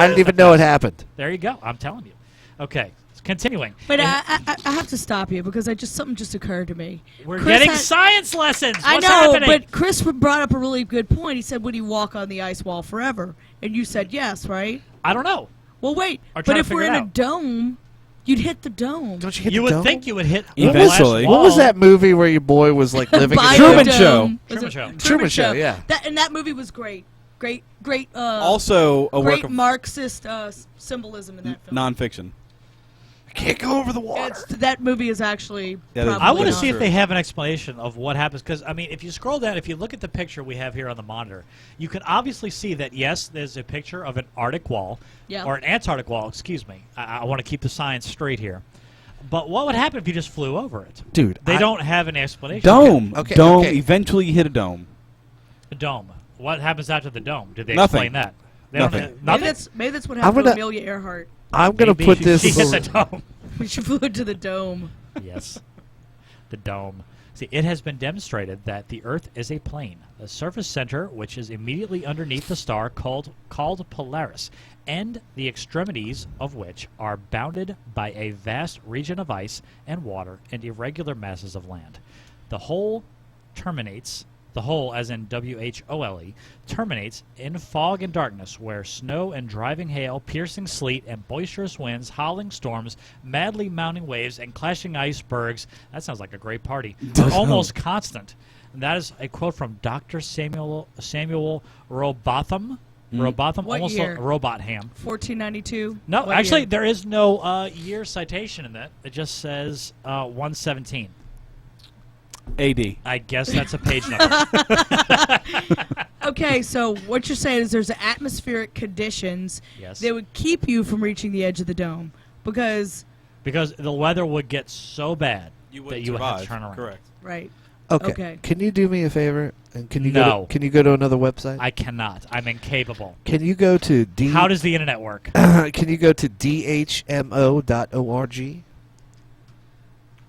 I didn't even know it happened. There you go. I'm telling you. Okay, continuing. But I have to stop you because something just occurred to me. We're Chris getting had- science lessons. I What's know, happening? but Chris brought up a really good point. He said, would he walk on the ice wall forever? And you said yes, right? I don't know. Well, wait. Or But trying to if we're figure in it a out. dome, you'd hit the dome. Don't you hit You the would dome? think you would hit What the was- glass Eventually. wall. What was that movie where your boy was like living By in the Truman dome. Show. Was it- Truman Truman Show, yeah. That movie was great. Great. Also a work Great of Marxist symbolism in that film. nonfiction. I can't go over the water. That movie is actually. That is- probably I want to That's see if true. they have an explanation of what happens because I mean, if you scroll down, if you look at the picture we have here on the monitor, you can obviously see that yes, there's a picture of an Arctic wall Yeah. or an Antarctic wall. Excuse me. I want to keep the science straight here. But what would happen if you just flew over it? Dude, They I- don't have an explanation. Dome. Okay, Dome. okay. Eventually you hit a dome. The dome. What happens after the dome? Did they Nothing. explain that? They Nothing. Don't, Maybe nothing. that's what I'm happened gonna- to Amelia Earhart. I'm going to Maybe put she this. hit the dome. She flew into the dome. Yes. The dome. See, it has been demonstrated that the Earth is a plane, a surface center which is immediately underneath the star called Polaris, and the extremities of which are bounded by a vast region of ice and water and irregular masses of land. The whole terminates, the whole as in WHOLE, terminates in fog and darkness where snow and driving hail, piercing sleet and boisterous winds, howling storms, madly mounting waves and clashing icebergs, that sounds like a great party, are almost constant. And that is a quote from Dr. Samuel Robotham. Robotham, What almost year? like Robot Ham. 1492. No, What actually, year? there is no year citation in that. It just says 117. AD. I guess that's a page number. Okay, so what you're saying is there's atmospheric conditions Yes. that would keep you from reaching the edge of the dome because, Because the weather would get so bad You that wouldn't you would have to survive. turn around. Correct. right? Okay. Okay. Can you do me a favor? And can you No. can you go to another website? I cannot. I'm incapable. Can you go to How does the internet work? Can you go to dhmo.org?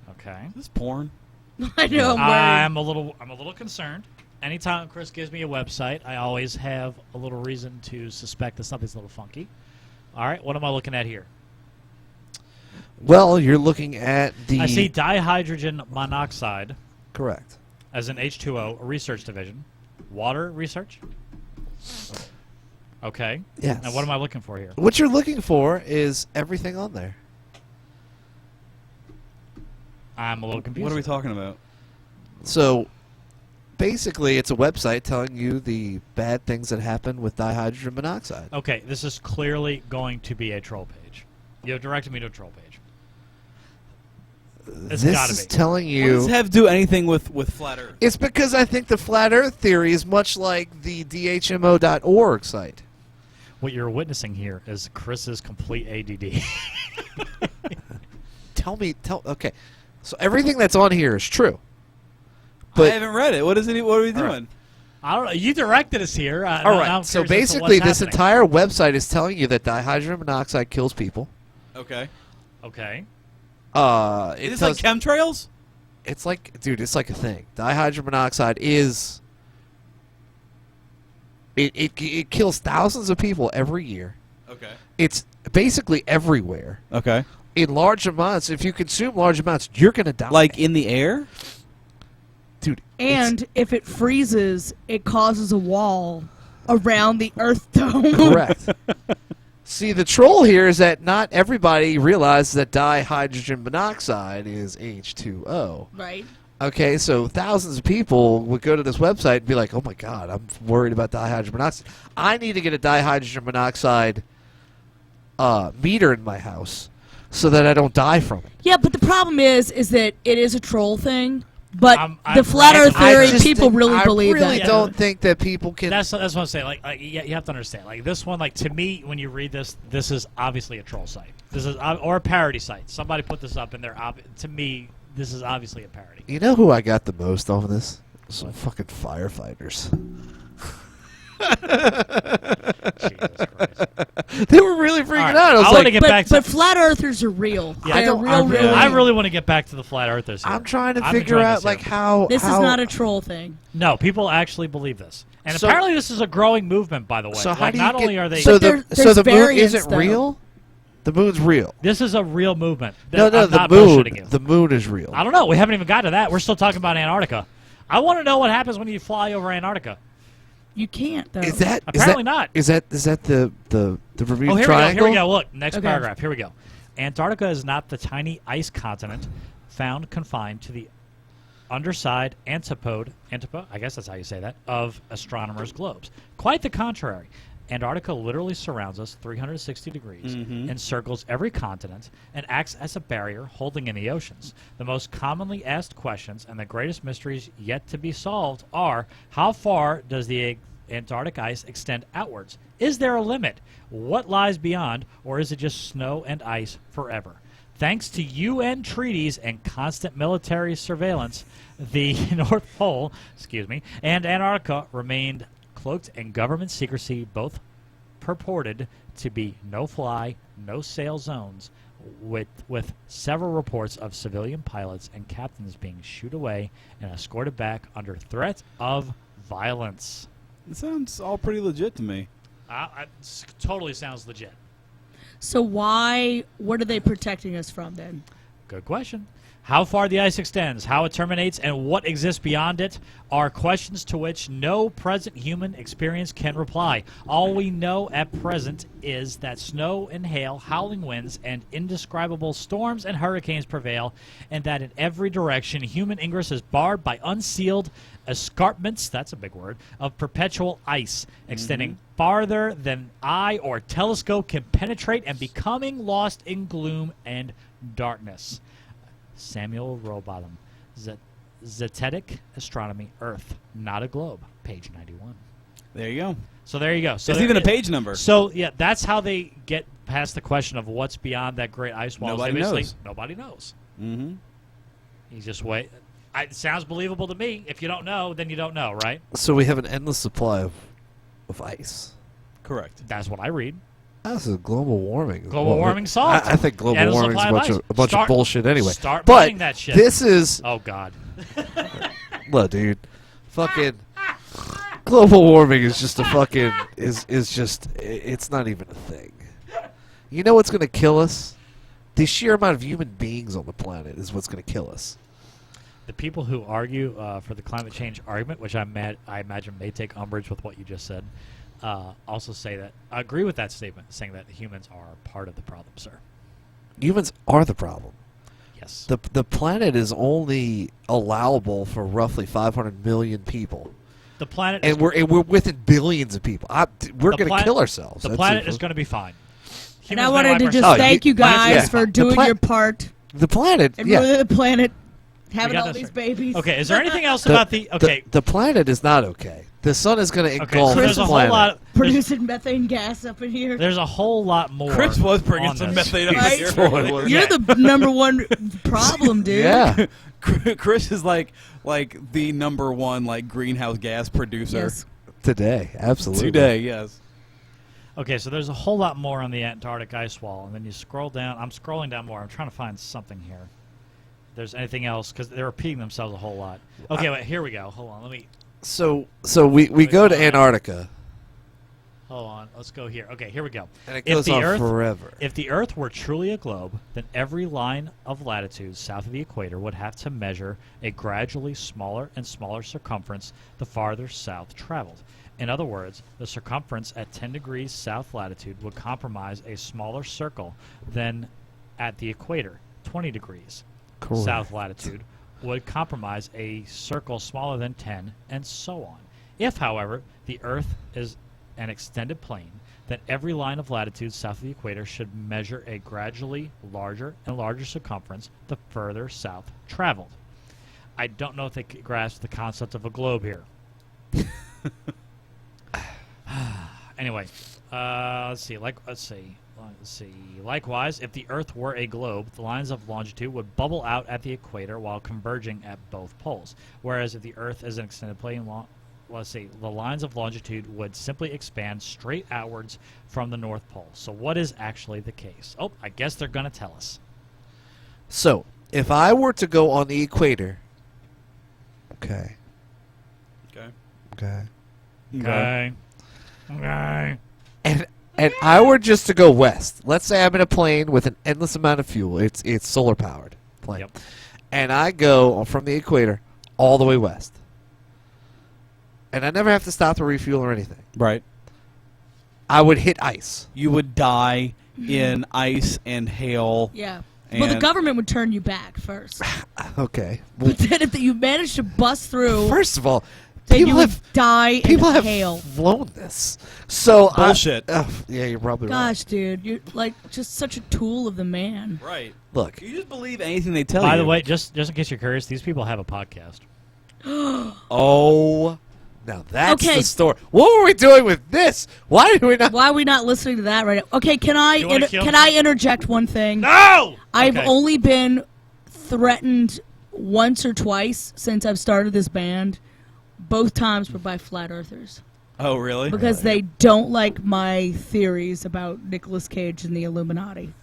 Okay. This is porn. I know. I'm a little concerned. Anytime Chris gives me a website, I always have a little reason to suspect that something's a little funky. All right, what am I looking at here? Well, you're looking at the I see dihydrogen monoxide correct. as an H2O, a research division. Water research? Okay. Yes. Now what am I looking for here? What you're looking for is everything on there. I'm a little confused. What are we talking about? So basically, it's a website telling you the bad things that happen with dihydrogen monoxide. Okay, this is clearly going to be a troll page. You have directed me to a troll page. It's This gotta is be. telling What does you. it have to do anything with flat Earth? It's because I think the flat Earth theory is much like the dhmo.org site. What you're witnessing here is Chris's complete ADD. Okay. So everything that's on here is true. I But haven't read it. What is it? What are we All right. doing? I don't know. You directed us here. all right. So basically, this entire website is telling you that dihydrogen monoxide kills people. Okay. Okay. It Is this tells- like chemtrails? It's like, dude, it's like a thing. Dihydrogen monoxide is. It kills thousands of people every year. Okay. It's basically everywhere Okay. in large amounts. If you consume large amounts, you're gonna die. Like in the air? dude. And if it freezes, it causes a wall around the Earth dome. Correct. See, the troll here is that not everybody realizes that dihydrogen monoxide is H2O. Right. Okay, so thousands of people would go to this website and be like, oh my god, I'm worried about dihydrogen monoxide. I need to get a dihydrogen monoxide meter in my house so that I don't die from it. Yeah, but the problem is that it is a troll thing. But I'm the flat Earth randomly- theory, I just people think- really believe I really that. don't think that people can... That's what I'm saying. Like you have to understand. Like this one, like to me, when you read this, this is obviously a troll site. This is or a parody site. Somebody put this up, and to me, this is obviously a parody. You know who I got the most off of this? Some fucking firefighters. Jesus Christ. They were really freaking All right. out. mind, I was I want to like, get back to. But flat earthers are real. Yeah, They're don't- real, real. I real. really want to get back to the flat earthers here. I'm trying to I'm figure enjoying out this like here. how This how, is not a troll thing. No, people actually believe this, and So- apparently this is a growing movement. By the way, So how like, do you not get, only are they so But the there's moon variants, isn't though. real? The moon's real. this is a real movement. No, I'm the not moon. bullshitting you. The moon is real. I don't know. We haven't even got to that. We're still talking about Antarctica. I want to know what happens when you fly over Antarctica. You can't though. Is that Apparently not. Is that the Bermuda Oh, here Triangle? we go. Here we go. Look, next Okay. paragraph. Here we go. Antarctica is not the tiny ice continent found confined to the underside antipode, I guess that's how you say that, of astronomers' globes. Quite the contrary. Antarctica literally surrounds us 360 degrees, encircles every continent, and acts as a barrier holding in the oceans. The most commonly asked questions and the greatest mysteries yet to be solved are: how far does the Antarctic ice extend outwards? Is there a limit? What lies beyond? Or is it just snow and ice forever? Thanks to UN treaties and constant military surveillance, the North Pole, and Antarctica remained cloaked in government secrecy, both purported to be no-fly, no-sail zones, with several reports of civilian pilots and captains being shooed away and escorted back under threat of violence. It sounds all pretty legit to me. Totally sounds legit. So what are they protecting us from then? Good question. How far the ice extends, how it terminates, and what exists beyond it are questions to which no present human experience can reply. All we know at present is that snow and hail, howling winds, and indescribable storms and hurricanes prevail, and that in every direction human ingress is barred by unsealed escarpments, that's a big word, of perpetual ice, extending farther than eye or telescope can penetrate and becoming lost in gloom and darkness. Samuel Rowbotham, Zetetic Astronomy, Earth, not a globe, page 91. There you go. So there you go. So There's there- even a page number. So yeah, that's how they get past the question of what's beyond that great ice wall. Nobody They basically- knows. Nobody knows. Mm-hmm. You just wait. It sounds believable to me. If you don't know, then you don't know, right? So we have an endless supply of ice. Correct. That's what I read. That's a global warming. Global warming solved. I think global Endless warming is supply a bunch of of ice. a bunch of Start- bullshit anyway. Start but mining that shit. this is Oh God. look, dude. Fucking global warming is just a fucking is just it's not even a thing. You know what's gonna kill us? The sheer amount of human beings on the planet is what's gonna kill us. The people who argue for the climate change argument, which I imagine may take umbrage with what you just said, also say that I agree with that statement, saying that humans are part of the problem, sir. Humans are the problem. Yes. The planet is only allowable for roughly 500 million people, The planet and is, we're within billions of people. We're The going to planet- kill ourselves. the That's planet it. is going to be fine. And Humans I may wanted wipe to our- just Oh, thank you yeah. guys for doing pla- your part the planet. and Yeah, ruining the planet, having got all this these right. babies. Okay, is there anything else about the? Okay, the planet is not okay. The sun is going to okay. engulf So the there's a whole planet. lot. producing methane gas up in here. There's a whole lot more. Chris was bringing on some this. methane up Right? here. Spoiler. You're the number one problem, dude. Yeah, Chris is like the number one like greenhouse gas producer Yes. today, absolutely. today. Yes. Okay, so there's a whole lot more on the Antarctic ice wall, and then you scroll down. I'm scrolling down more. I'm trying to find something here. If there's anything else, because they're repeating themselves a whole lot. Okay, wait, here we go. Hold on, let me. So we go to Antarctica, Hold on, let's go here. Okay, here we go. and it If goes the on Earth- forever. If the Earth were truly a globe, then every line of latitude south of the equator would have to measure a gradually smaller and smaller circumference the farther south traveled. In other words, the circumference at 10 degrees south latitude would comprise a smaller circle than at the equator, 20 degrees Correct. south latitude would comprise a circle smaller than 10, and so on. If, however, the Earth is an extended plane, then every line of latitude south of the equator should measure a gradually larger and larger circumference the further south traveled. I don't know if they grasp the concept of a globe here. Anyway, let's see. Likewise, if the Earth were a globe, the lines of longitude would bubble out at the equator while converging at both poles. Whereas if the Earth is an extended plane, let's see, the lines of longitude would simply expand straight outwards from the North Pole. So what is actually the case? Oh, I guess they're going to tell us. So, if I were to go on the equator, okay, Okay. Okay. and I were just to go west. Let's say I'm in a plane with an endless amount of fuel. It's solar powered plane, Yep. and I go from the equator all the way west, and I never have to stop to refuel or anything. Right. I would hit ice. You would die in ice and hail. Yeah. Well, the And- government would turn you back first. Okay. But then if you managed to bust through, First of all, then you people would have die people in have hail. flown this. So Bullshit. Yeah, you're probably right. Gosh, dude, you're like just such a tool of the man. Right. Look, You just believe anything they tell you. By the way, just in case you're curious, these people have a podcast. oh, now that's Okay. the story. What were we doing with this? Why did we not? Why are we not listening to that right now? Okay, can I You wanna kill can me? I interject one thing? No! I've Okay. only been threatened once or twice since I've started this band. Both times were by flat earthers Oh, really? because they don't like my theories about Nicolas Cage and the Illuminati.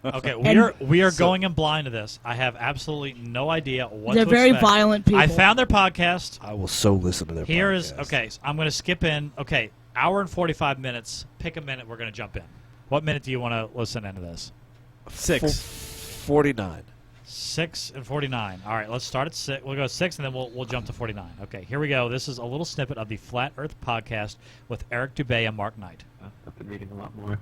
Okay, And- we are going in blind to this. I have absolutely no idea what They're to very expect. violent people. I found their podcast. I will so listen to their Here is podcast. okay. So I'm going to skip in. Okay, hour and 45 minutes. Pick a minute. We're going to jump in. What minute do you want to listen into this? 6. 49. 6 and 49. All right, let's start at 6. We'll go 6 and then we'll jump to 49. Okay, here we go. This is a little snippet of the Flat Earth podcast with Eric Dubé and Mark Knight. I've been reading a lot more,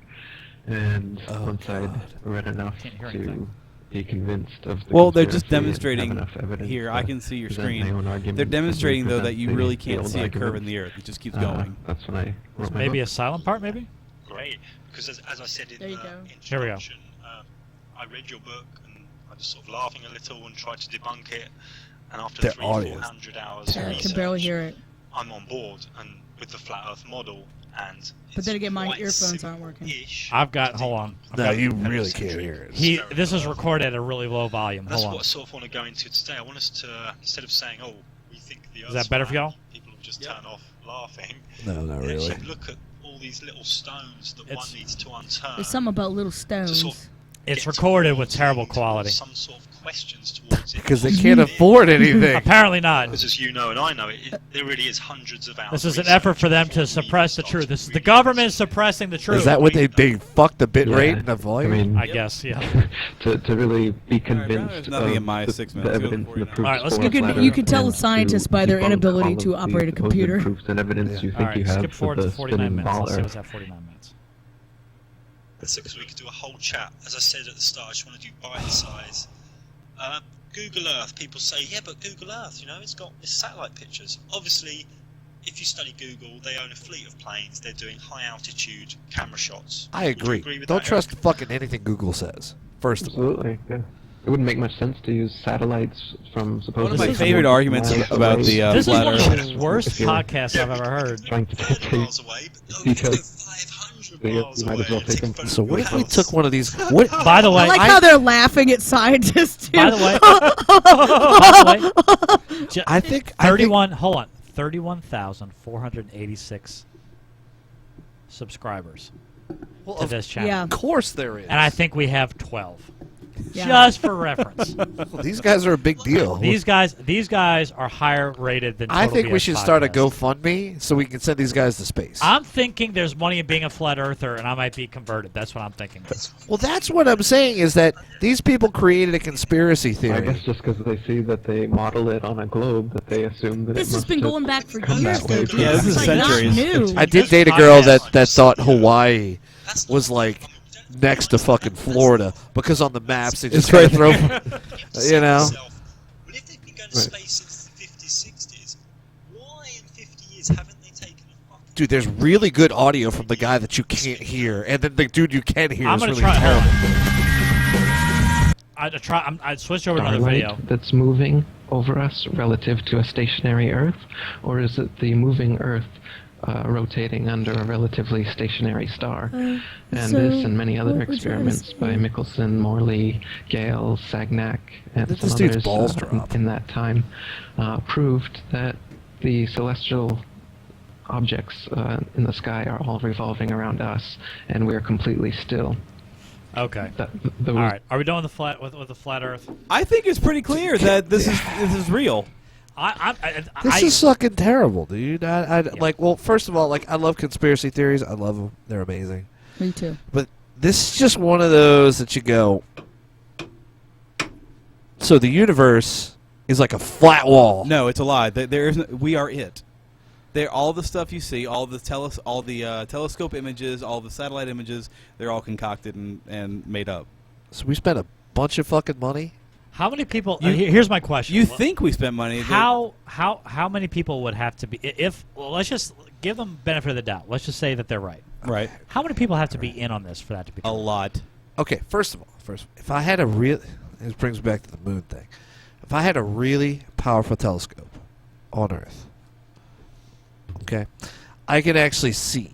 and Oh, once I'd God. read enough Can't hear to anything. be convinced of the Well, they're just conspiracy and demonstrating have enough evidence here. to I can see your present my screen. own arguments They're and demonstrating though that present you the really can't field see a curve in arguments. the earth. It just keeps going. That's when I wrote my Maybe book. a silent part, maybe? Great, because as I said in There you the go. Here we go. introduction, I read your book and I was sort of laughing a little and tried to debunk it. And after Their 300-400 audience. hours of I research, can barely hear it. I'm on board and with the flat Earth model. And But then it's again, my quite earphones aren't working. simple-ish. Hold on. I've No, got- you really can't hear it. This is recorded at a really low volume. That's Hold what I on. sort of want to go into today. I want us to, instead of saying, oh, we think the Earth's that better for flat, y'all? people will just turn off laughing. No, not really. Actually look at all these little stones that one It's- needs to unturn. There's something about little stones. sort of It's get recorded with towards terrible towards quality. Some sort of questions towards it. Because they can't afford anything. Apparently not. Because as you know and I know, there really is hundreds of hours. This is of an effort research for them before to we suppress the start truth. to This is the really government understand. suppressing the truth. Is that what they fucked the bit Yeah, rate and the volume? I mean, I guess, yeah. to really be Alright, convinced there's nothing of in my 6 the minutes. Go to evidence and the 49. proofs Alright, let's for get- You flat can- you Earth can tell and the scientists by their debunk inability all of to the operate a supposed computer. proofs and evidence you All think right, you have skip forward for to the 49 spinning minutes. ball Let's see Earth. what's at 49 minutes. So because we could do a whole chat. As I said at the start, I just want to do bite size. Google Earth. People say, yeah, but Google Earth, it's got its satellite pictures. Obviously, if you study Google, they own a fleet of planes. They're doing high altitude camera shots. I Would you agree. with Don't that, trust Eric? fucking anything Google says. First of all. Absolutely, yeah. It wouldn't make much sense to use satellites from supposedly. One of my This is favorite someone arguments miles about away. the This is flat one of Earth. the worst If you're podcasts I've ever heard. Trying to 400 miles away, but no, Because- it's 500 you miles might as well away. take them. Take So what if we photographs. took one of these? What? By the way, I like how they're laughing at scientists too. by the way, by the way, I think 31. Hold on, 31,486 subscribers Well, to of this channel, Yeah. course there is. and I think we have 12. Yeah. Just for reference, Well, these guys are a big deal. these guys are higher rated than. I Total think we BS should start a podcast. GoFundMe so we can send these guys to space. I'm thinking there's money in being a flat earther, and I might be converted. That's what I'm thinking. Well, that's what I'm saying is that these people created a conspiracy I theory. guess just because they see that they model it on a globe, that they assume that This it has must been have going back for come years. that way. Though, Yeah, this it's is like not centuries. new. I did This date a girl that podcast- thought Hawaii That's was not- like next to fucking Florida because on the maps they just It's right kinda there. throw, you know. Well, if they've been going to Right. space since the 50s, 60s, why in 50 years haven't they taken a fucking... Dude, there's really good audio from the guy that you can't hear, and then the dude you can hear I'm is gonna really try. terrible. I switched over to another Starlight video. that's moving over us relative to a stationary Earth, or is it the moving Earth rotating under a relatively stationary star? And so this and many other what would you experiments by say? Michelson, Morley, Gale, Sagnac, and This some dude's others balls in, drop. in that time proved that the celestial objects in the sky are all revolving around us, and we're completely still. Okay. The All right. Are we done with the flat Earth? I think it's pretty clear that this is real. This is fucking terrible, dude. Like, well, first of all, like, I love conspiracy theories. I love them. They're amazing. Me too. But this is just one of those that you go. So the universe is like a flat wall. No, it's a lie. We are it. All the stuff you see, all the telescope images, all the satellite images, they're all concocted and made up. So we spent a bunch of fucking money. How many people? Here's my question. You think we spent money? How many people would have to be let's just give them benefit of the doubt. Let's just say that they're right. Right. How many people have to be in on this for that to be A true? lot. Okay, first of all, if I had a real, this brings me back to the moon thing. If I had a really powerful telescope on Earth, okay, I could actually see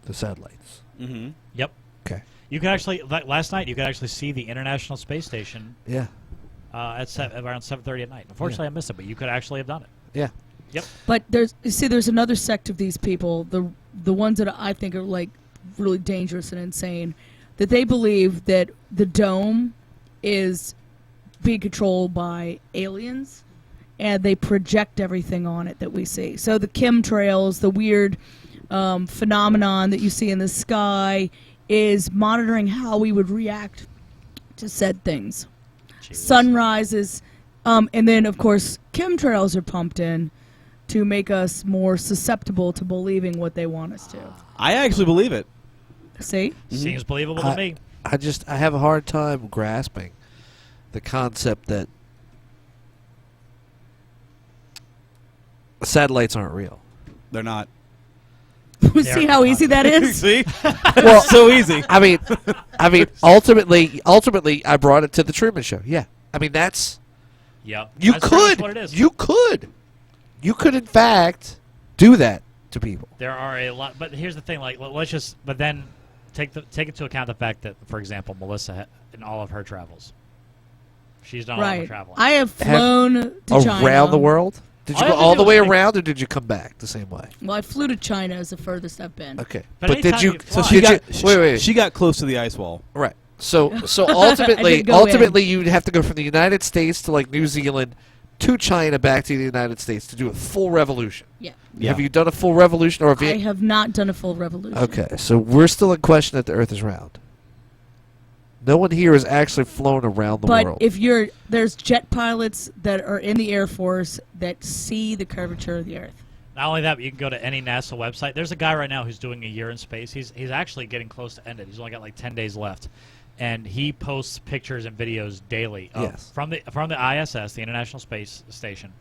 the satellites. Mm-hmm. Yep. Okay. You could actually last night you could actually see the International Space Station Yeah. at around 7:30 at night. Unfortunately, I missed it, but you could actually have done it. Yeah. Yep. But there's another sect of these people, the ones that I think are like really dangerous and insane, that they believe that the dome is being controlled by aliens, and they project everything on it that we see. So the chemtrails, the weird phenomenon that you see in the sky, is monitoring how we would react to said things. Jeez. Sunrises, and then of course chemtrails are pumped in to make us more susceptible to believing what they want us to. I actually believe it. See? Seems believable to me. I have a hard time grasping the concept that satellites aren't real. They're not. See how easy that is? See? Well, so easy. I mean, ultimately, I brought it to the Truman Show. Yeah, I mean that's Yep. you That's pretty much could, what it is. you could in fact do that to people. There are a lot, but here's the thing. Like, but then take into account the fact that, for example, Melissa in all of her travels, she's done all of her Right. traveling. I have flown to China. Around the world. Did you All go I have to all do the is way make- around, or did you come back the same way? Well, I flew to China as the furthest I've been. Okay, But but did anytime you? you So fly- she got wait. she got close to the ice wall. Right. So I ultimately, did go in. you'd have to go from the United States to like New Zealand to China back to the United States to do a full revolution. Yeah. Yeah. Have you done a full revolution or have I you? have not done a full revolution. Okay, so we're still in question that the Earth is round. No one here has actually flown around the But world. if there's jet pilots that are in the Air Force that see the curvature of the Earth. Not only that, but you can go to any NASA website. There's a guy right now who's doing a year in space. He's actually getting close to end it. He's only got like 10 days left, and he posts pictures and videos daily Yes. from the ISS, the International Space Station.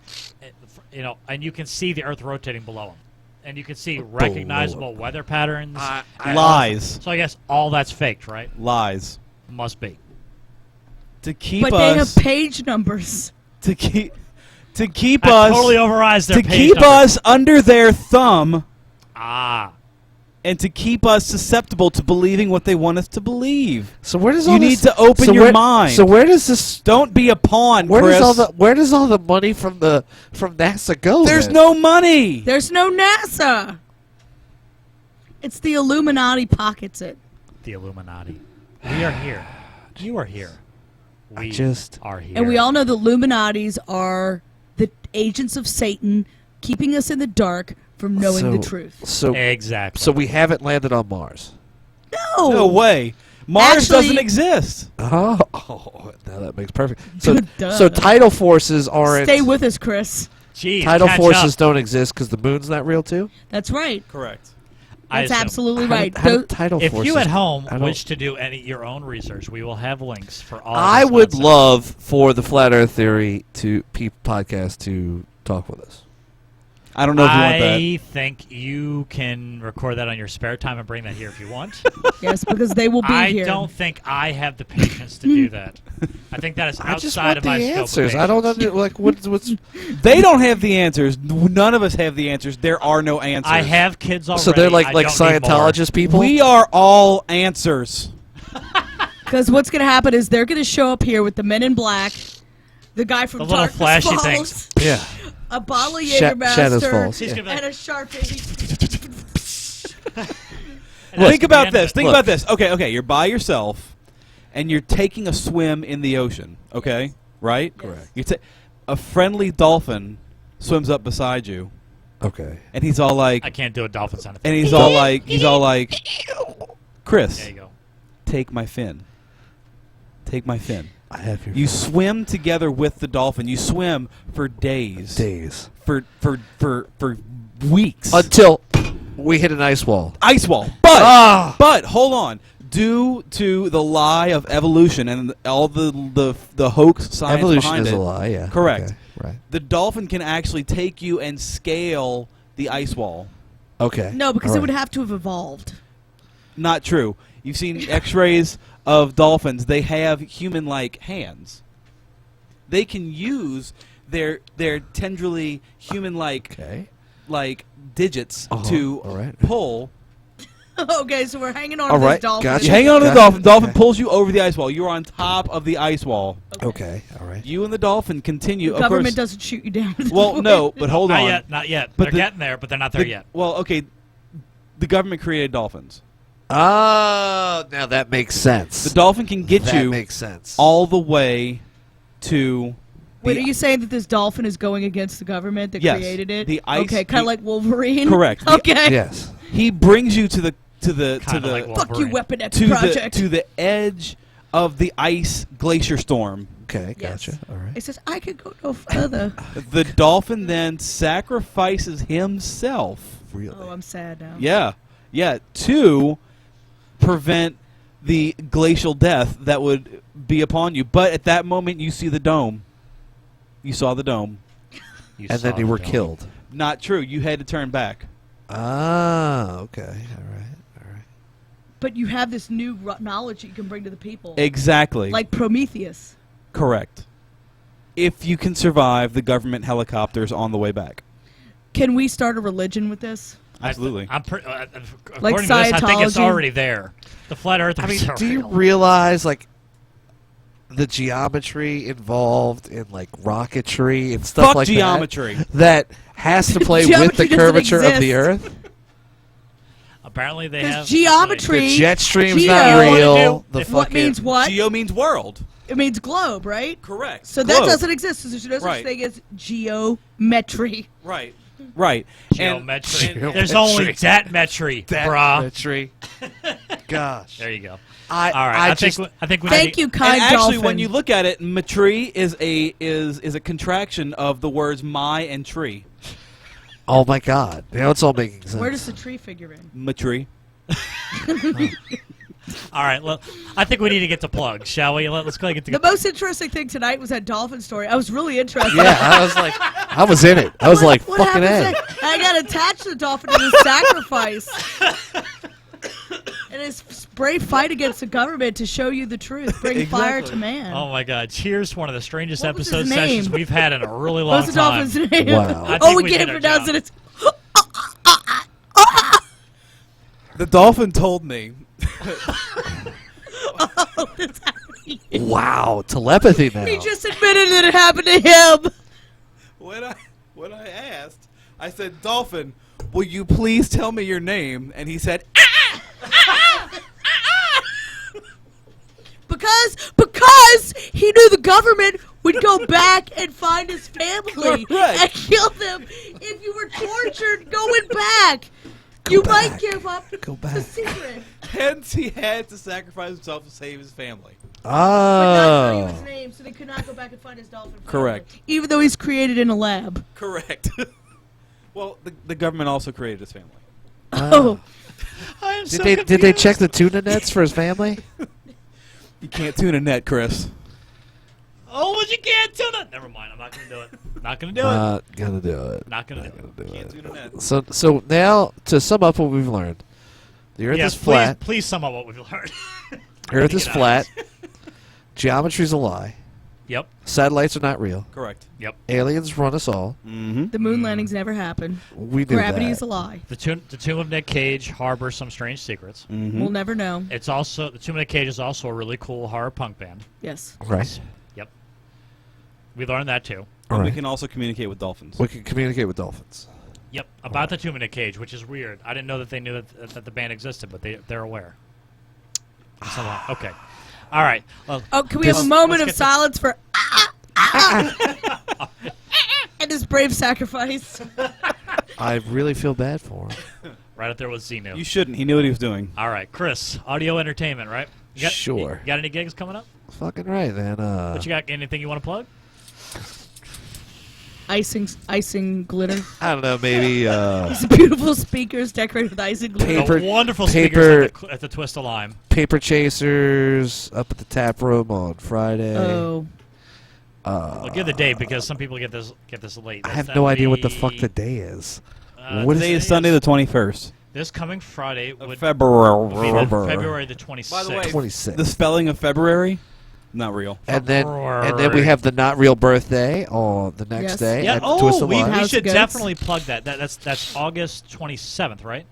And you can see the Earth rotating below him, and you can see recognizable weather patterns. Lies. So I guess all that's faked, right? Lies. Must be. To keep But they have us page numbers. to keep I us totally overrides their to page keep numbers. us under their thumb Ah. and to keep us susceptible to believing what they want us to believe. so where does You all need this, to open so your where- mind. So where does this? Don't be a pawn, Where Chris. does all the money from NASA go? There's then? no money. There's no NASA. It's the Illuminati pockets it. The Illuminati. We are here. You are here. We just- are here. And we all know the Illuminatis are the agents of Satan keeping us in the dark from knowing the truth. So Exactly. so we haven't landed on Mars. No. No way. Mars Actually- doesn't exist. Oh, now that makes perfect. So Duh. so tidal forces aren't. Stay with us, Chris. Jeez, Tidal catch forces up. don't exist because the moon's not real too. That's right. Correct. I That's assume. absolutely How right. do- how do Tho- tidal If forces? you at home I don't- wish to do your own research, we will have links for all. I this would nonsense. love for the Flat Earth Theory podcast to talk with us. I don't know if you want that. I think you can record that on your spare time and bring that here if you want. yes, because they will be I here. don't think I have the patience to do that. I think that is I just outside want of the my scope of answers. I don't patience. know like what's. They don't have the answers. None of us have the answers. There are no answers. I have kids already. So they're I like don't need more. Scientologist people. We are all answers. Because what's going to happen is they're going to show up here with the Men in Black, the guy from The little Darkness flashy Falls, things. yeah. a bottle of Shadows Jägermeister, Falls. He's Yeah. gonna be and like, a Sharpie. and that's Think about the end this. of it. Think Look. about this. Okay, you're by yourself, and you're taking a swim in the ocean. Okay, right? Correct. You a friendly dolphin swims up beside you, Okay. and he's all like, I can't do a dolphin sound effect. and he's all like, Chris, There you go. take my fin. Take my fin. I have your You swim together with the dolphin. You swim for days. days For weeks. until we hit an ice wall. Ice wall. But Ah! but hold on. Due to the lie of evolution and all the hoax science Evolution behind is it, a lie. Yeah. Correct. Okay. Right. the dolphin can actually take you and scale the ice wall. Okay. No, because All it would right. have to have evolved. Not true. You've seen X-rays of dolphins. They have human-like hands. They can use their tenderly human-like Okay. like digits Uh-huh. to All right. pull. Okay, so we're hanging on All to right, this dolphin. gotcha. You hang on to the Gotcha. dolphin. Dolphin Okay. pulls you over the ice wall. You're on top of the ice wall. Okay. All right. You and the dolphin continue. The Of government course. doesn't shoot you down. Well, no, but hold Not on. yet. Not yet. But They're the- getting there, but they're not there yet. Well, okay. The government created dolphins. Oh, now that makes sense. The dolphin can get that you makes sense. all the way to. Wait, the- are you saying that this dolphin is going against the government that Yes. created it? The ice- okay, kind the- of like Wolverine. Correct. The- Okay. Yes. He brings you to the Kinda like Fuck you, Wolverine. Weapon X to Project. the edge of the ice glacier storm. Okay. Yes. Gotcha. All right. It says I could go no further. The dolphin then sacrifices himself. Really. Oh, I'm sad now. Yeah, to prevent the glacial death that would be upon you. But at that moment, you see the dome. You saw the dome. You And saw then you the were dome. killed. Not true. You had to turn back. Ah. Okay. All right. All right. But you have this new knowledge that you can bring to the people. Exactly. Like Prometheus. Correct. If you can survive the government helicopters on the way back. Can we start a religion with this? Absolutely. According Like to this, I think it's Scientology? already there. The flat earthers I mean, are do you real. realize like the geometry involved in like rocketry and stuff Fuck like geometry. that has to play with Geometry the doesn't curvature of the exist. Earth? Apparently they Because have geometry- The jet stream's Geo- not What do you real. do? The If- What fucking means what? Geo means world. It means globe, right? Correct. So that Globe. doesn't exist. So there's no such Right. thing as geometry. Right. Right. geometry. and- There's only datmetry, brah. geometry. Gosh. There you go. I All right, I just, think we Thank need you, And kind actually, dolphin. when you look at it, matri is a contraction of the words my and tree. Oh my God! Now it's all making sense. Where does the tree figure in? Matri. All right, well, I think we need to get to plugs, shall we? Let's go get to The most interesting thing tonight was that dolphin story. I was really interested. Yeah, I was like, I was in it. I was like, What fucking happens A. next? I got attached to the dolphin in his sacrifice. And his brave fight against the government to show you the truth, bring fire to man. Oh my God! Cheers! One of the strangest What was his episode sessions name? we've had in a really What long was the time. dolphin's name? Wow. I think Oh, we we can't did our pronounce job. it. It's The dolphin told me. Wow, telepathy now. He just admitted that it happened to him. When I asked, I said, "Dolphin, will you please tell me your name?" And he said, Because he knew the government would go back and find his family Correct. and kill them if you were tortured going back. You might back. give up Go the back. secret. hence he had to sacrifice himself to save his family. But not tell you his Oh. name, so they could not go back and find his dolphin family. Correct. Even though he's created in a lab. Correct. Well, the government also created his family. Oh. I am Did so they confused. check the tuna nets for his family? You can't tune a net, Chris. Oh, but you can't do that. Never mind. I'm not gonna do it. Not gonna do it. Not gonna do it. Not gonna do Not it. gonna do Can't it. tune a net. So now to sum up what we've learned, the Earth Yes, is flat. Please sum up what we've learned. Earth is Get out. flat. Geometry's a lie. Yep. Satellites are not real. Correct. Yep. Aliens run us all. Mm-hmm. The moon landings never happened. We knew Gravity that. is a lie. The tomb of Nick Cage harbors some strange secrets. Mm-hmm. We'll never know. It's also the Tomb of Nick Cage is also a really cool horror punk band. Yes. Right. Yep. We learned that too. And we Alright. can also communicate with dolphins. We can communicate with dolphins. Yep, about the Tomb in a Cage, which is weird. I didn't know that they knew that the band existed, but they're aware. Okay. All right. Well, Oh, can we have a This- moment let's of get to- silence for and his brave sacrifice? I really feel bad for him. right up there with Xenu. You shouldn't. He knew what he was doing. All right, Chris, audio entertainment, right? You Sure. You got any gigs coming up? Fucking right, man. What you got? Anything you want to plug? Icing glitter. I don't know, maybe These beautiful speakers decorated with icing glitter. Paper- The wonderful paper- speakers at the Twist of Lime. Paper Chasers up at the tap room on Friday. Oh, Well, give the date because some people get this late. I That's have that no would idea what the be, fuck the day is. today What Today is Sunday the 21st This coming Friday of would February. be the February the 26th. By the way, 26. The spelling of February, not real. And then we have the not real birthday on the next Yes. day Yeah. at Twist Oh, of we Lime. House should of Goats. definitely plug that. That's August 27th, right?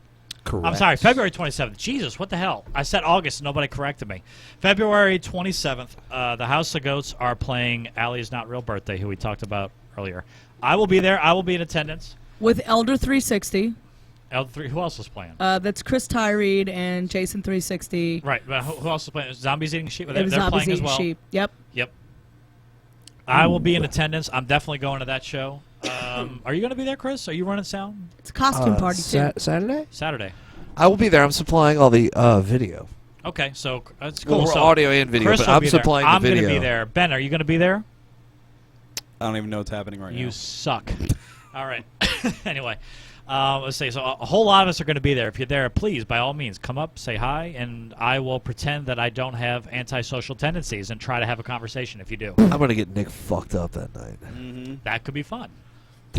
Correct. I'm sorry, February 27th. Jesus, what the hell? I said August, and nobody corrected me. February 27th, the House of Goats are playing Allie's Not Real Birthday, who we talked about earlier. I will be there. I will be in attendance. with Elder 360. L3, who else is playing? That's Chris Tyreed and Jason 360. Right, but who else is playing? Zombies Eating Sheep? It They're was Zombies playing as Eating well. Sheep. Yep. Yep. I will be in attendance. I'm definitely going to that show. Are you going to be there, Chris? Are you running sound? It's a costume party too. Saturday? Saturday. I will be there. I'm supplying all the video. Okay, so that's Well, cool. we're So audio and video, Chris but will I'm be there. supplying I'm the video. going to be there. Ben, are you going to be there? I don't even know what's happening right You now. suck. All right. Anyway, let's see. So a whole lot of us are going to be there. If you're there, please, by all means, come up, say hi, and I will pretend that I don't have antisocial tendencies and try to have a conversation if you do. I'm gonna get Nick fucked up that night. Mm-hmm. That could be fun.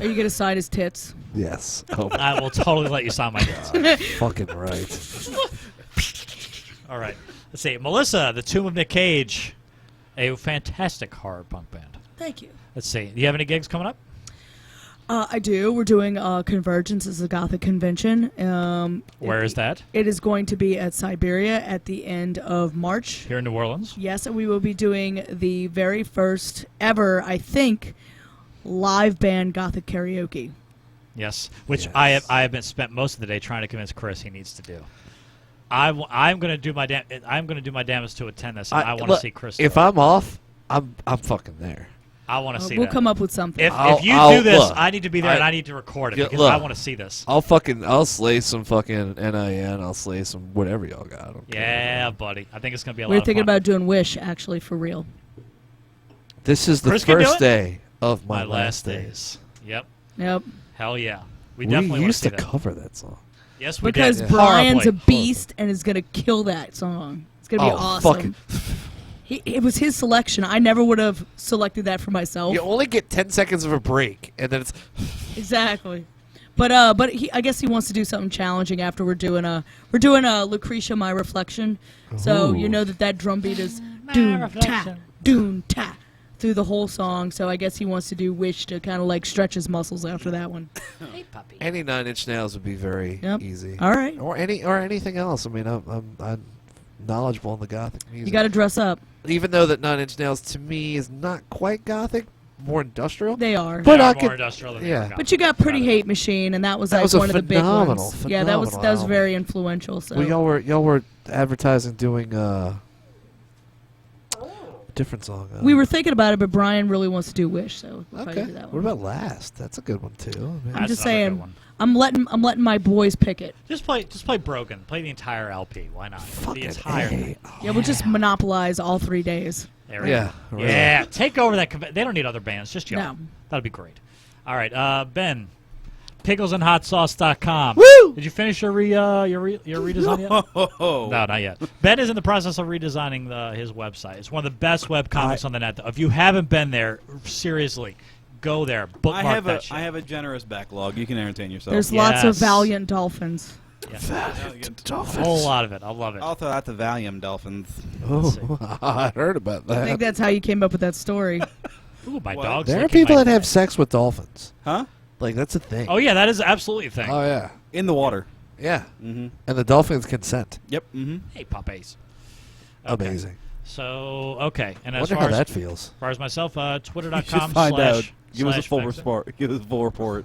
Are you gonna sign his tits? Yes. Oh, I will totally let you sign my tits. fucking right. All right. Let's see. Melissa, The Tomb of Nick Cage, a fantastic horror punk band. Thank you. Let's see. Do you have any gigs coming up? I do. We're doing Convergence as a Gothic convention. Where is that? It is going to be at Siberia at the end of March. Here in New Orleans? Yes, and we will be doing the very first ever, I think, live band Gothic karaoke. Yes. Which Yes. I have been spent most of the day trying to convince Chris he needs to do. I'm going to do my damnedest to attend this. And I want to look, see Chris. If do it. I'm off, I'm fucking there. I want to see We'll that. come up with something. If I'll- you I'll- do this, look, I need to be there I- and I need to record it Yeah, because look. I want to see this. I'll slay some fucking NIN. I'll slay some whatever y'all got. I don't care. Yeah, buddy. I think it's going to be a We're lot of thinking fun. about doing Wish, actually, for real. This is the Chris can do first it? day of my last days. Yep. Yep. Hell yeah. We We definitely want to used see to that. cover that song. Yes, we Because did. Brian's a Horribly. beast and is going to kill that song. It's going to be Oh, awesome. fuck it. It was his selection. I never would have selected that for myself. You only get 10 seconds of a break, and then it's Exactly. But I guess he wants to do something challenging after we're doing a Lucretia My Reflection. So Ooh. you know that drum beat is My doon ta reflection. doon ta through the whole song. So I guess he wants to do Wish to kind of like stretch his muscles after that one. Hey, puppy. any 9 Inch Nails would be very Yep. easy. All right. Or anything else. I mean, I'm knowledgeable in the Gothic music. You got to dress up. Even though that 9 Inch Nails to me is not quite Gothic, more industrial. They are. But They I are more could- industrial than yeah. they are But you got Pretty Got it. Hate Machine, and that was That like was a one of the big phenomenal, ones. Yeah, that was phenomenal very influential. So Well, y'all were advertising doing a different song. we were thinking about it, but Brian really wants to do Wish, so we'll probably Okay. do that What one. about Last? That's a good one too. I mean, I'm That's just another good saying. one. I'm letting my boys pick it. Just play Broken. Play the entire LP. Why not? fucking the entire A. thing. Yeah, we'll just monopolize all 3 days. There we Yeah, go. right. Yeah. Take over that. They don't need other bands. Just you. No. That'd be great. All right, Ben. Picklesandhotsauce.com. Woo! Did you finish your redesign yet? Oh, No, not yet. Ben is in the process of redesigning his website. It's one of the best web comics on the net. If you haven't been there, seriously, go there. Bookmark that shit. I have a generous backlog. You can entertain yourself. There's lots of Yes. Valiant Dolphins. a whole lot of it. I love it. I'll throw out the Valium Dolphins. Oh, I heard about I think that. that's how you came up with that story. Ooh, my What? dog's There are licking people my that have foot. sex with dolphins. Huh? Like that's a thing. Oh yeah, that is absolutely a thing. Oh yeah, In the water. yeah. Mm-hmm. And the dolphins consent. Yep. Mm-hmm. Hey, puppies. Okay. Amazing. So okay, and I as wonder far how as, that feels. far as myself, You should twitter.com find out. Give us a slash full Vexen. report. Give us a full report.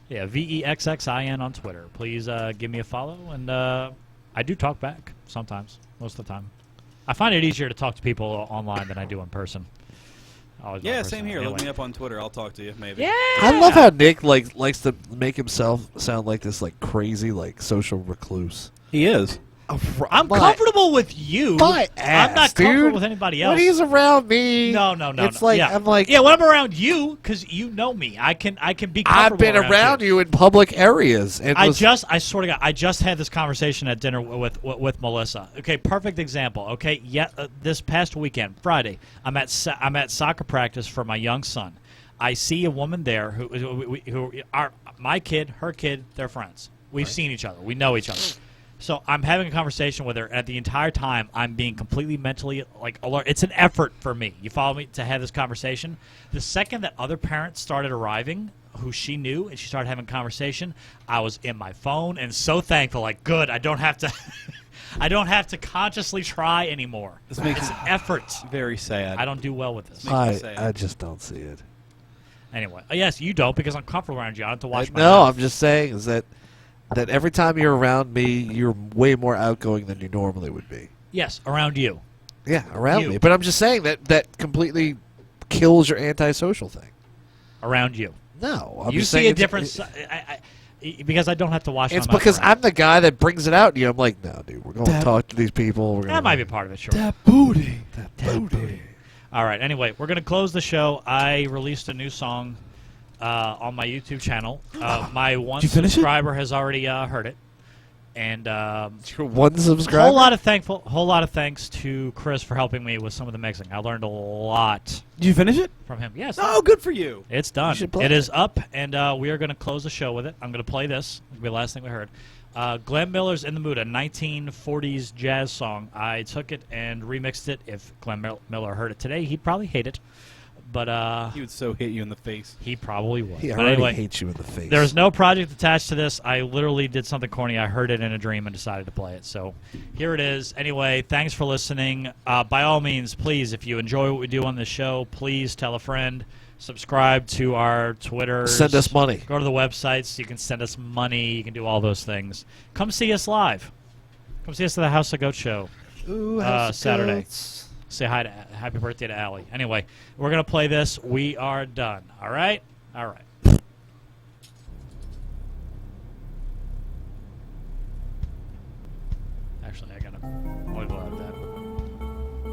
Yeah, VEXXIN on Twitter. Please give me a follow, and I do talk back sometimes, most of the time. I find it easier to talk to people online than I do in person. Always my Yeah, person. same here. Anyway. Look me up on Twitter. I'll talk to you. Maybe. Yeah. I love how Nick likes to make himself sound like this crazy social recluse. He is. I'm comfortable with you. My I'm not ass, comfortable dude. with anybody else. When he's around me, No. it's like yeah. I'm like, yeah. When I'm around you, because you know me, I can be comfortable. I've been around you in public areas, and I swear to God, I just had this conversation at dinner with Melissa. Okay, perfect example. Okay, this past weekend, Friday, I'm at soccer practice for my young son. I see a woman there who are my kid, her kid, they're friends. We've seen each other. We know each other. So I'm having a conversation with her, and the entire time I'm being completely mentally alert. It's an effort for me. You follow me to have this conversation. The second that other parents started arriving, who she knew, and she started having a conversation, I was in my phone and so thankful. Good, I don't have to. I don't have to consciously try anymore. This makes it's it an effort. very sad. I don't do well with this. Makes me sad. I just don't see it. Anyway, yes, you don't because I'm comfortable around you. I don't have to watch my No, mouth. I'm just saying is that every time you're around me, you're way more outgoing than you normally would be. Yes, around you. Yeah, around You. me. But I'm just saying that completely kills your antisocial thing. Around you. No, I'm You just see saying a it's- difference because I don't have to watch It's my mouth because around I'm the guy that brings it out in you. I'm like, no, dude, we're going to That- talk to these people. We're you. gonna, That might be part of it, sure. That booty. That booty. All right. Anyway, we're going to close the show. I released a new song on my YouTube channel. My one Did you finish it? subscriber has already heard it, and You're one subscriber. whole lot of thanks to Chris for helping me with some of the mixing. I learned a lot Did you finish it? from him. Yes. Oh, good for you. It's done. You should play It it. is up, and we are going to close the show with it. I'm going to play this. It'll be the last thing we heard. Glenn Miller's "In the Mood," a 1940s jazz song. I took it and remixed it. If Glenn Miller heard it today, he'd probably hate it, but He would so hit you in the face. he probably would. He But already anyway, hates you in the face. there's no project attached to this. I literally did something corny. I heard it in a dream and decided to play it. So here it is. Anyway, thanks for listening. By all means, please, if you enjoy what we do on this show, please tell a friend. Subscribe to our Twitter. Send us money. Go to the websites. You can send us money. You can do all those things. Come see us live. Come see us at the House of Goat show. Ooh, Saturday. Goats. Say hi to happy birthday to Allie. Anyway, we're going to play this. We are done. All right? All right. Actually, I got to level out that.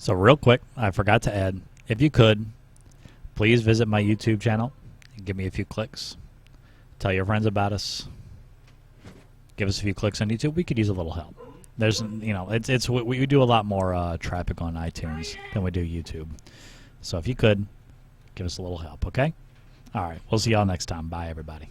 So real quick, I forgot to add, if you could, please visit my YouTube channel and give me a few clicks. Tell your friends about us. Give us a few clicks on YouTube. We could use a little help. There's, we do a lot more traffic on iTunes than we do YouTube. So if you could, give us a little help, okay? All right, we'll see y'all next time. Bye, everybody.